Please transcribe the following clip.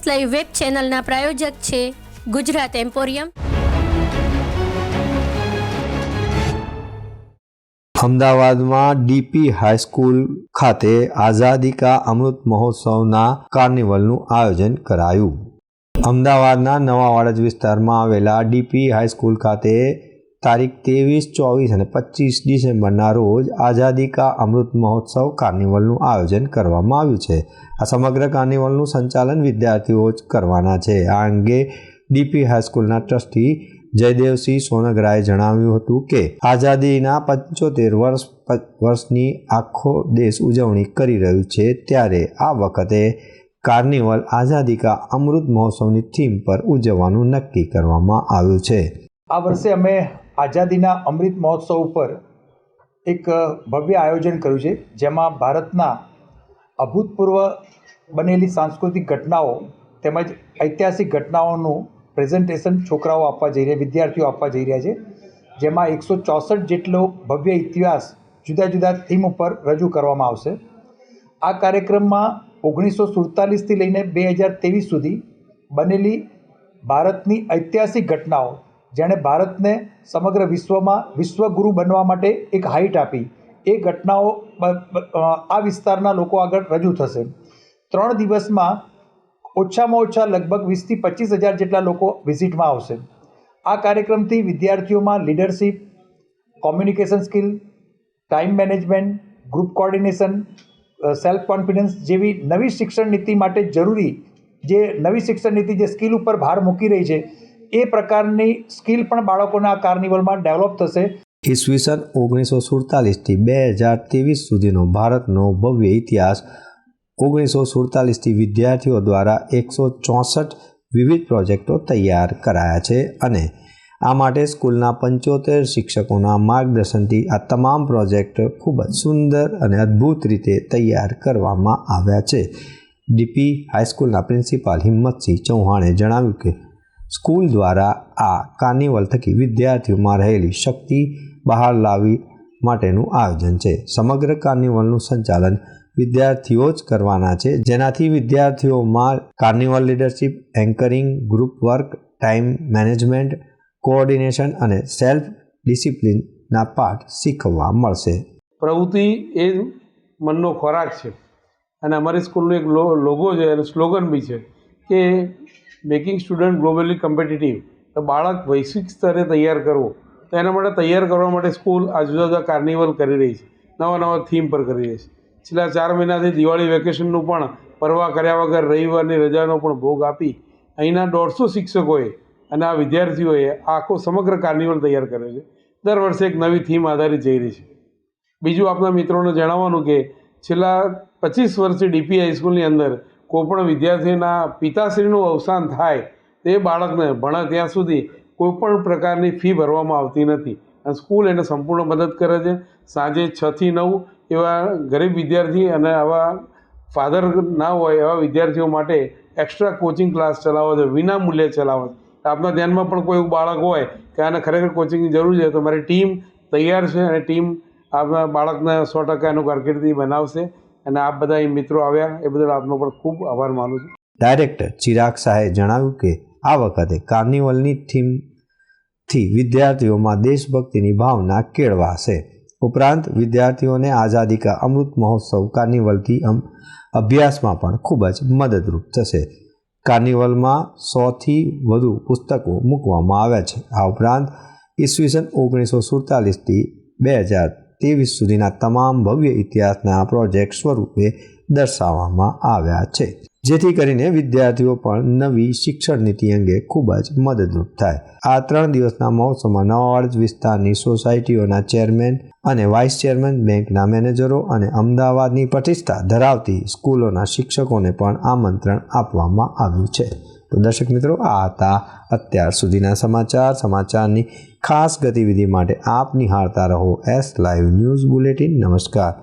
Live web ચેનલના પ્રાયોજક છે Gujarat emporium. અમદાવાદમાં ડીપી હાઈસ્કૂલ ખાતે આઝાદી કા અમૃત મહોત્સવના કાર્નિવલનું આયોજન કરાયું। અમદાવાદના નવા વાડજ વિસ્તારમાં આવેલા ડીપી હાઈસ્કૂલ ખાતે તારીખ 23, 24 અને 25 ડિસેમ્બરના રોજ આઝાદી કા અમૃત મહોત્સવ કાર્નિવલનું આયોજન કરવામાં આવ્યું છે। આ સમગ્ર કાર્નિવલનું સંચાલન વિદ્યાર્થીઓ જ કરવાના છે। આ અંગે ડીપી હાઈસ્કૂલના ટ્રસ્ટી જયદેવસિંહ સોનગરાએ જણાવ્યું હતું કે આઝાદીના 75 વર્ષની આખો દેશ ઉજવણી કરી રહ્યું છે, ત્યારે આ વખતે કાર્નિવલ આઝાદી કા અમૃત મહોત્સવની થીમ પર ઉજવવાનું નક્કી કરવામાં આવ્યું છે। આ વર્ષે અમે આઝાદીના અમૃત મહોત્સવ ઉપર એક ભવ્ય આયોજન કર્યું છે, જેમાં ભારતના અભૂતપૂર્વ બનેલી સાંસ્કૃતિક ઘટનાઓ તેમજ ઐતિહાસિક ઘટનાઓનું પ્રેઝન્ટેશન છોકરાઓ આપવા જઈ રહ્યા, વિદ્યાર્થીઓ આપવા જઈ રહ્યા છે, જેમાં 164 જેટલો ભવ્ય ઇતિહાસ જુદા જુદા થીમ ઉપર રજૂ કરવામાં આવશે। આ કાર્યક્રમમાં 1947થી લઈને 2023 સુધી બનેલી ભારતની ઐતિહાસિક ઘટનાઓ, જેણે ભારતને સમગ્ર વિશ્વમાં વિશ્વગુરુ બનવા માટે એક હાઇટ આપી, એ ઘટનાઓ આ વિસ્તારના લોકો આગળ રજૂ થશે। 3 દિવસમાં ઓછામાં ઓછા લગભગ 20 થી 25 હજાર જેટલા લોકો વિઝિટમાં આવશે। આ કાર્યક્રમથી વિદ્યાર્થીઓમાં leadership, communication skill, time management, group coordination, self confidence જેવી નવી શિક્ષણ નીતિ માટે જરૂરી જે નવી શિક્ષણ નીતિ જે સ્કિલ ઉપર ભાર મૂકી રહી છે, એ પ્રકારની સ્કિલ પણ બાળકોના આ કાર્નિવલમાં ડેવલપ થશે। ઈસવીસન 1947થી 2023 સુધીનો ભારતનો ભવ્ય ઇતિહાસ 1947થી વિદ્યાર્થીઓ દ્વારા 164 વિવિધ પ્રોજેક્ટો તૈયાર કરાયા છે અને આ માટે સ્કૂલના 75 શિક્ષકોના માર્ગદર્શનથી આ તમામ પ્રોજેક્ટ ખૂબ જ સુંદર અને અદ્ભુત રીતે તૈયાર કરવામાં આવ્યા છે। ડીપી હાઈસ્કૂલના પ્રિન્સિપાલ હિંમતસિંહ ચૌહાણે જણાવ્યું કે સ્કૂલ દ્વારા આ કાર્નિવલ થકી વિદ્યાર્થીઓમાં રહેલી શક્તિ બહાર લાવવી માટેનું આયોજન છે। સમગ્ર કાર્નિવલનું સંચાલન વિદ્યાર્થીઓ જ કરવાના છે, જેનાથી વિદ્યાર્થીઓમાં carnival leadership, anchoring, group work, time management, coordination અને સેલ્ફ ડિસિપ્લિનના પાઠ શીખવા મળશે। પ્રવૃત્તિ એ મનનો ખોરાક છે અને અમારી સ્કૂલનો એક લોગો છે અને સ્લોગન બી છે કે મેકિંગ સ્ટુડન્ટ ગ્લોબલી કોમ્પિટિટિવ। તો બાળક વૈશ્વિક સ્તરે તૈયાર કરવો, તો એના માટે તૈયાર કરવા માટે સ્કૂલ આ જુદા જુદા કાર્નિવલ કરી રહી છે, નવા થીમ પર કરી રહી છે। છેલ્લા 4 મહિનાથી દિવાળી વેકેશનનું પણ પરવા કર્યા વગર રવિવારની રજાનો પણ ભોગ આપી અહીંના 150 શિક્ષકોએ અને આ વિદ્યાર્થીઓએ આખો સમગ્ર કાર્નિવલ તૈયાર કર્યો છે। દર વર્ષે એક નવી થીમ આધારિત જઈ રહી છે। બીજું આપણા મિત્રોને જણાવવાનું કે છેલ્લા 25 વર્ષથી ડીપી હાઈસ્કૂલની અંદર કોઈપણ વિદ્યાર્થીના પિતાશ્રીનું અવસાન થાય તે બાળકને ભણે ત્યાં સુધી કોઈપણ પ્રકારની ફી ભરવામાં આવતી નથી અને સ્કૂલ એને સંપૂર્ણ મદદ કરે છે। સાંજે 6 થી 9 એવા ગરીબ વિદ્યાર્થી અને આવા ફાધર ના હોય એવા વિદ્યાર્થીઓ માટે એક્સ્ટ્રા કોચિંગ ક્લાસ ચલાવો છે, વિના મૂલ્યે ચલાવો છે। આપના ધ્યાનમાં પણ કોઈ બાળક હોય કે આને ખરેખર કોચિંગની જરૂર છે, તો મારી ટીમ તૈયાર છે અને ટીમ આપના બાળકને 100% એનું કારકિર્દી બનાવશે અને આપ બધા મિત્રો આવ્યા એ બદલ આપનો પણ ખૂબ આભાર માનું છું। ડાયરેક્ટર ચિરાગ શાહે જણાવ્યું કે આ વખતે કાર્નિવલની થીમથી વિદ્યાર્થીઓમાં દેશભક્તિની ભાવના કેળવાશે। ઉપરાંત વિદ્યાર્થીઓને આઝાદી કા અમૃત મહોત્સવ કાર્નિવલથી અભ્યાસમાં પણ ખૂબ જ મદદરૂપ થશે। કાર્નિવલમાં 100થી વધુ પુસ્તકો મૂકવામાં આવ્યા છે। આ ઉપરાંત ઈસવીસન 1947થી 2023 સુધીના તમામ ભવ્ય ઇતિહાસના પ્રોજેક્ટ સ્વરૂપે દર્શાવવામાં આવ્યા છે, જેથી કરીને વિદ્યાર્થીઓ પણ નવી શિક્ષણ નીતિ અંગે ખૂબ જ મદદરૂપ થાય। આ 3 દિવસના મહોત્સવમાં નવા વાડજ વિસ્તારની સોસાયટીઓના ચેરમેન અને વાઇસ ચેરમેન, બેંકના મેનેજરો અને અમદાવાદની પ્રતિષ્ઠા ધરાવતી સ્કૂલોના શિક્ષકોને પણ આમંત્રણ આપવામાં આવ્યું છે। તો દર્શક મિત્રો, આ હતા અત્યાર સુધીના સમાચારની ખાસ ગતિવિધિ માટે આપ નિહાળતા રહો એસ લાઈવ ન્યૂઝ બુલેટિન। નમસ્કાર।